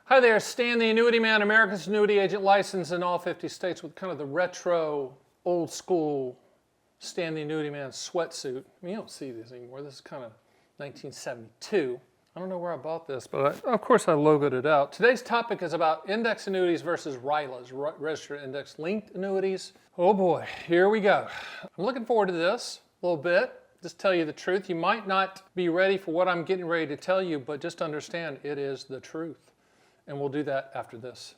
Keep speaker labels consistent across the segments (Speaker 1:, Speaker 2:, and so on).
Speaker 1: Hi there, Stan the Annuity Man, America's annuity agent, licensed in all 50 states with kind of the retro, old school Stan the Annuity Man sweatsuit. I mean, you don't see these anymore. This is kind of 1972. I don't know where I bought this, but of course I logoed it out. Today's topic is about index annuities versus RILAs, registered index linked annuities. Oh boy, here we go. I'm looking forward to this a little bit. Just tell you the truth. You might not be ready for what I'm getting ready to tell you, but just understand it is the truth. And we'll do that after this.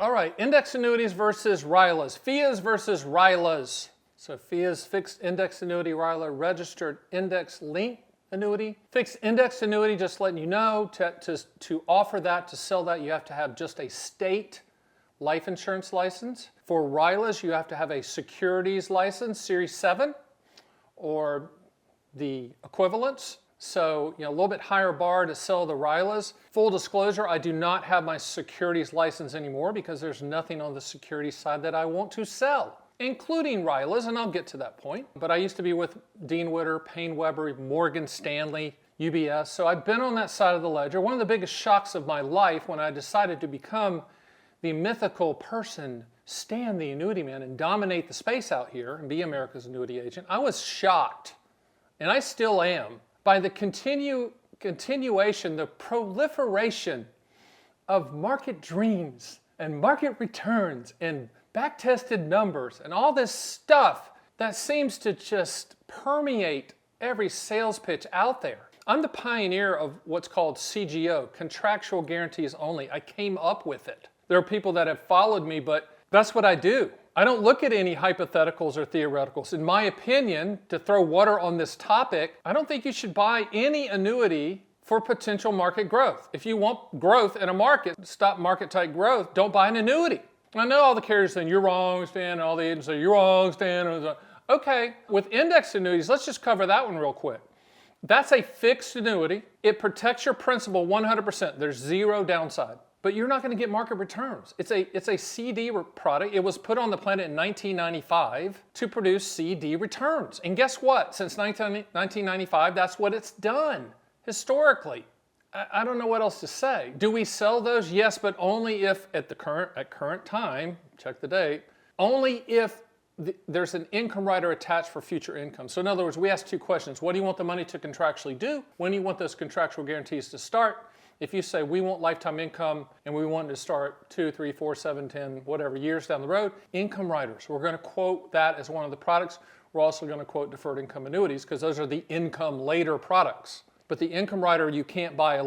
Speaker 1: All right, index annuities versus RILAs. FIAs versus RILAs. So FIAs, fixed index annuity, RILA, registered index linked annuity. Fixed index annuity, just letting you know, to offer that, to sell that, you have to have just a state life insurance license. For RILAs, you have to have a securities license, Series 7, or the equivalents. So, a little bit higher bar to sell the RILAs. Full disclosure, I do not have my securities license anymore because there's nothing on the securities side that I want to sell, including RILAs, and I'll get to that point. But I used to be with Dean Witter, Payne Weber, Morgan Stanley, UBS, so I've been on that side of the ledger. One of the biggest shocks of my life when I decided to become the mythical person, Stan the Annuity Man, and dominate the space out here and be America's annuity agent, I was shocked, and I still am, by the continuation, the proliferation of market dreams and market returns and back-tested numbers and all this stuff that seems to just permeate every sales pitch out there. I'm the pioneer of what's called CGO, contractual guarantees only. I came up with it. There are people that have followed me, but that's what I do. I don't look at any hypotheticals or theoreticals. In my opinion, to throw water on this topic, I don't think you should buy any annuity for potential market growth. If you want growth in a market, stop market type growth, don't buy an annuity. I know all the carriers saying, you're wrong, Stan, and all the agents say, you're wrong, Stan. Okay, with index annuities, let's just cover that one real quick. That's a fixed annuity. It protects your principal 100%. There's zero downside. But you're not going to get market returns. It's a CD product. It was put on the planet in 1995 to produce CD returns. And guess what? Since 1995, that's what it's done historically. I don't know what else to say. Do we sell those? Yes, but only if at current time, check the date, only if there's an income rider attached for future income. So in other words, we ask two questions. What do you want the money to contractually do? When do you want those contractual guarantees to start? If you say we want lifetime income and we want to start 2, 3, 4, 7, 10, whatever years down the road, income riders. We're going to quote that as one of the products. We're also going to quote deferred income annuities because those are the income later products. But the income rider you can't buy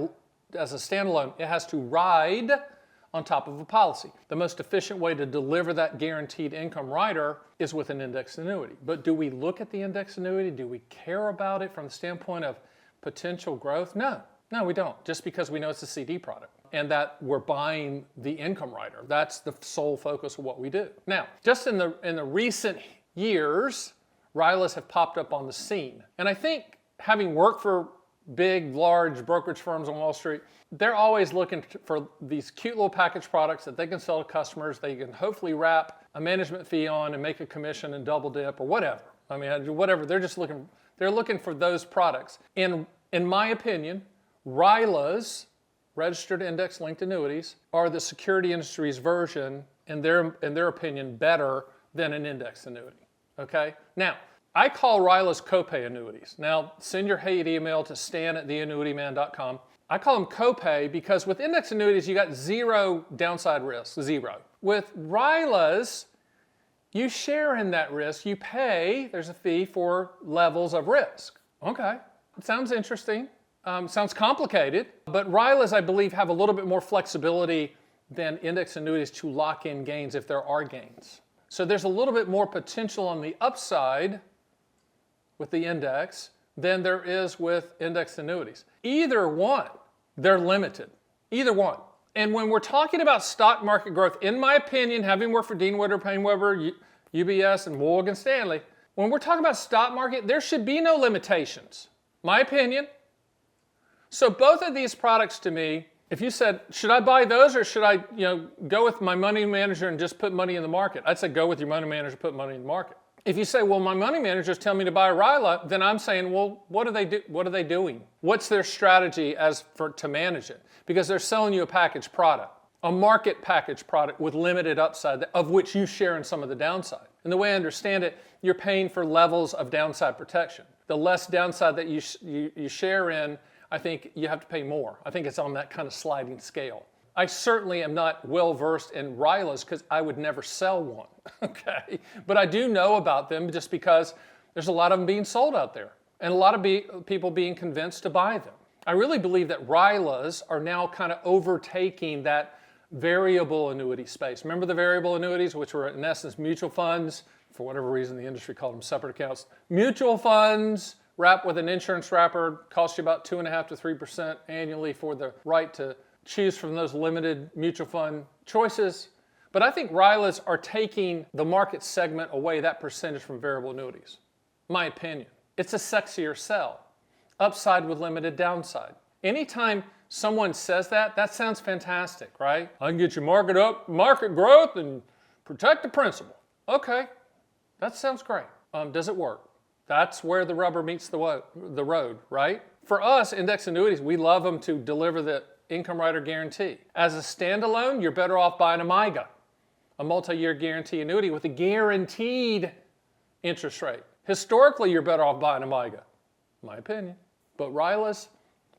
Speaker 1: as a standalone. It has to ride on top of a policy. The most efficient way to deliver that guaranteed income rider is with an index annuity. But do we look at the index annuity? Do we care about it from the standpoint of potential growth? No. No, we don't, just because we know it's a CD product and that we're buying the income rider. That's the sole focus of what we do. Now, just in the recent years, RILAs have popped up on the scene. And I think having worked for big, large brokerage firms on Wall Street, they're always looking for these cute little package products that they can sell to customers. They can hopefully wrap a management fee on and make a commission and double dip or whatever. I mean, whatever, they're looking for those products. And in my opinion, RILAs, registered index linked annuities, are the security industry's version, in their opinion, better than an index annuity. Okay? Now, I call RILAs copay annuities. Now, send your hate email to stan@theannuityman.com. I call them copay because with index annuities, you got zero downside risk, zero. With RILAs, you share in that risk. You pay, there's a fee for levels of risk. Okay, it sounds interesting. Sounds complicated, but RILAs, I believe, have a little bit more flexibility than index annuities to lock in gains if there are gains. So there's a little bit more potential on the upside with the index than there is with index annuities. Either one, they're limited. Either one. And when we're talking about stock market growth, in my opinion, having worked for Dean Witter, Payne Weber, UBS, and Morgan Stanley, when we're talking about stock market, there should be no limitations. My opinion. So both of these products to me, if you said, should I buy those or should I go with my money manager and just put money in the market? I'd say go with your money manager, put money in the market. If you say, well, my money managers tell me to buy a RILA, then I'm saying, well, what are they doing? What's their strategy to manage it? Because they're selling you a packaged product, a market packaged product with limited upside, of which you share in some of the downside. And the way I understand it, you're paying for levels of downside protection. The less downside that you share in, I think you have to pay more. I think it's on that kind of sliding scale. I certainly am not well versed in RILAs because I would never sell one, okay? But I do know about them just because there's a lot of them being sold out there and a lot of people being convinced to buy them. I really believe that RILAs are now kind of overtaking that variable annuity space. Remember the variable annuities, which were in essence mutual funds? For whatever reason, the industry called them separate accounts. Mutual funds wrapped with an insurance wrapper cost you about 2.5% to 3% annually for the right to choose from those limited mutual fund choices. But I think RILAs are taking the market segment away, that percentage from variable annuities. My opinion. It's a sexier sell. Upside with limited downside. Anytime someone says that, that sounds fantastic, right? I can get you market growth and protect the principal. Okay, that sounds great. Does it work? That's where the rubber meets the road, right? For us, index annuities, we love them to deliver the income rider guarantee. As a standalone, you're better off buying a MIGA, a multi-year guarantee annuity with a guaranteed interest rate. Historically, you're better off buying a MIGA, my opinion. But RILAs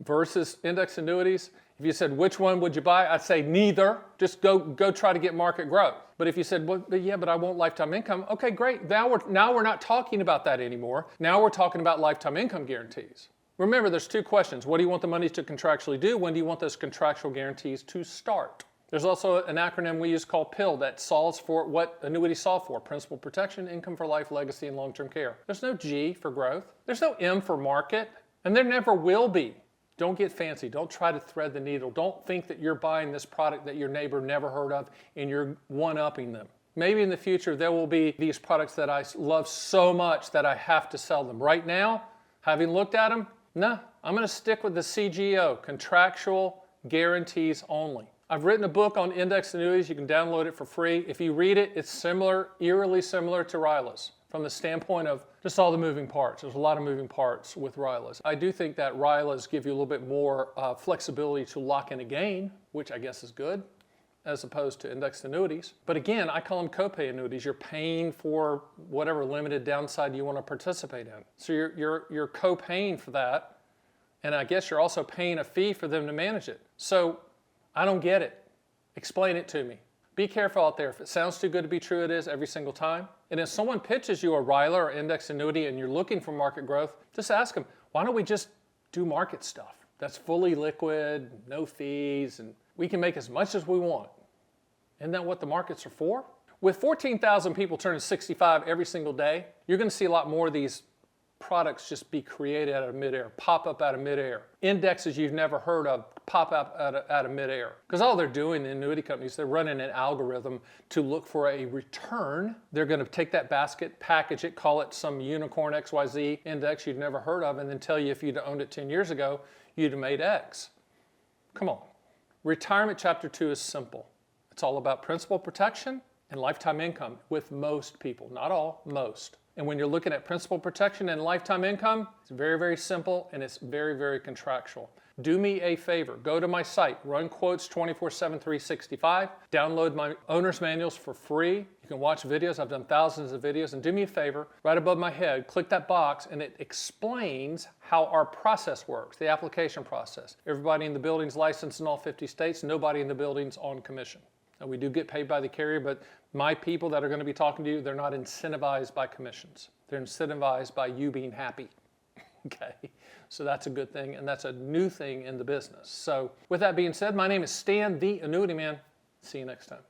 Speaker 1: versus index annuities, if you said which one would you buy, I'd say neither. Just go try to get market growth. But if you said, well, yeah, but I want lifetime income, okay, great. Now we're not talking about that anymore. Now we're talking about lifetime income guarantees. Remember, there's two questions. What do you want the money to contractually do? When do you want those contractual guarantees to start? There's also an acronym we use called PIL that solves for what annuities solve for: principal protection, income for life, legacy, and long-term care. There's no G for growth. There's no M for market, and there never will be. Don't get fancy. Don't try to thread the needle. Don't think that you're buying this product that your neighbor never heard of and you're one-upping them. Maybe in the future there will be these products that I love so much that I have to sell them. Right now, having looked at them, no, I'm going to stick with the CGO, contractual guarantees only. I've written a book on index annuities. You can download it for free. If you read it, it's similar, eerily similar to RILAs from the standpoint of just all the moving parts. There's a lot of moving parts with RILAs. I do think that RILAs give you a little bit more flexibility to lock in a gain, which I guess is good, as opposed to indexed annuities. But again, I call them copay annuities. You're paying for whatever limited downside you want to participate in. So you're co-paying for that, and I guess you're also paying a fee for them to manage it. So I don't get it. Explain it to me. Be careful out there. If it sounds too good to be true, it is every single time. And if someone pitches you a RILA or index annuity and you're looking for market growth, just ask them, why don't we just do market stuff that's fully liquid, no fees, and we can make as much as we want? Isn't that what the markets are for? With 14,000 people turning 65 every single day, you're going to see a lot more of these products just be created out of midair, pop up out of midair. Indexes you've never heard of pop up out of midair. Because all they're doing, the annuity companies, they're running an algorithm to look for a return. They're going to take that basket, package it, call it some unicorn XYZ index you've never heard of, and then tell you if you'd owned it 10 years ago, you'd have made X. Come on. Retirement Chapter 2 is simple. It's all about principal protection and lifetime income with most people. Not all, most. And when you're looking at principal protection and lifetime income, it's very, very simple and it's very, very contractual. Do me a favor. Go to my site, Run Quotes 24/7, 365. Download my owner's manuals for free. You can watch videos. I've done thousands of videos. And do me a favor, right above my head, click that box and it explains how our process works, the application process. Everybody in the building's licensed in all 50 states. Nobody in the building's on commission. Now, we do get paid by the carrier, but my people that are going to be talking to you, they're not incentivized by commissions. They're incentivized by you being happy. Okay, so that's a good thing, and that's a new thing in the business. So with that being said, my name is Stan, the Annuity Man. See you next time.